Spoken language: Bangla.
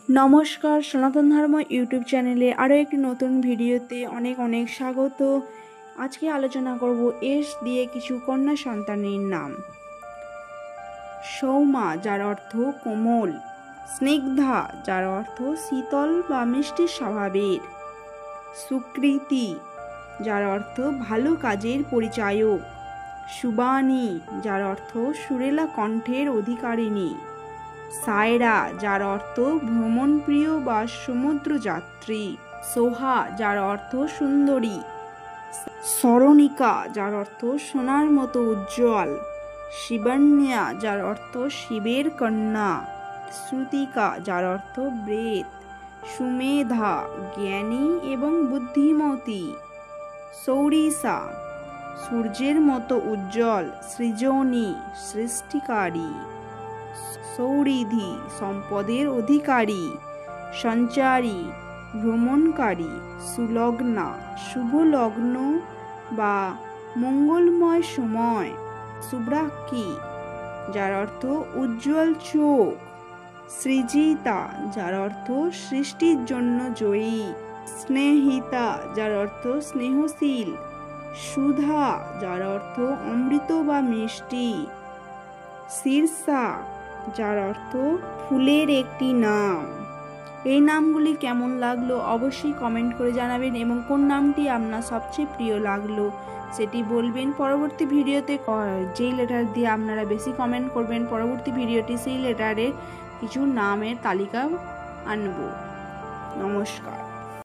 নমস্কার, সনাতন ধর্ম ইউটিউব চ্যানেলে আরও একটি নতুন ভিডিওতে অনেক অনেক স্বাগত। আজকে আলোচনা করব এস দিয়ে কিছু কন্যা সন্তানের নাম। সৌমা, যার অর্থ কোমল। স্নিগ্ধা, যার অর্থ শীতল বা মিষ্টি স্বভাবের। সুকৃতি, যার অর্থ ভালো কাজের পরিচায়ক। সুবাণী, যার অর্থ সুরেলা কণ্ঠের অধিকারিণী। সায়রা, যার অর্থ ভ্রমণপ্রিয় বা সমুদ্রযাত্রী। সোহা, যার অর্থ সুন্দরী। স্মরণিকা, যার অর্থ সোনার মতো উজ্জ্বল। শিবন্যা, যার অর্থ শিবের কন্যা। শ্রুতিকা, যার অর্থ বেদ। সুমেধা, জ্ঞানী এবং বুদ্ধিমতী। সৌরিসা, সূর্যের মতো উজ্জ্বল, সৃজনী, সৃষ্টিকারী। সৌরিধি, সম্পদের অধিকারী। সঞ্চারী, ভ্রমণকারী। সুলগ্না, শুভ লগ্ন বা মঙ্গলময় সময়। সুব্রাক্ষী, যার অর্থ উজ্জ্বল চোখ। সৃজিতা, যার অর্থ সৃষ্টির জন্য জয়ী। স্নেহিতা, যার অর্থ স্নেহশীল। সুধা, যার অর্থ অমৃত বা মিষ্টি। শীর্ষা, যার অর্থ ফুলের একটি নাম। এই নামগুলি কেমন লাগলো অবশ্যই কমেন্ট করে জানাবেন এবং কোন নামটি আপনার সবচেয়ে প্রিয় লাগলো সেটি বলবেন। পরবর্তী ভিডিওতে যেই লেটার দিয়ে আপনারা বেশি কমেন্ট করবেন, পরবর্তী ভিডিওটি সেই লেটারের কিছু নামের তালিকা আনব। নমস্কার।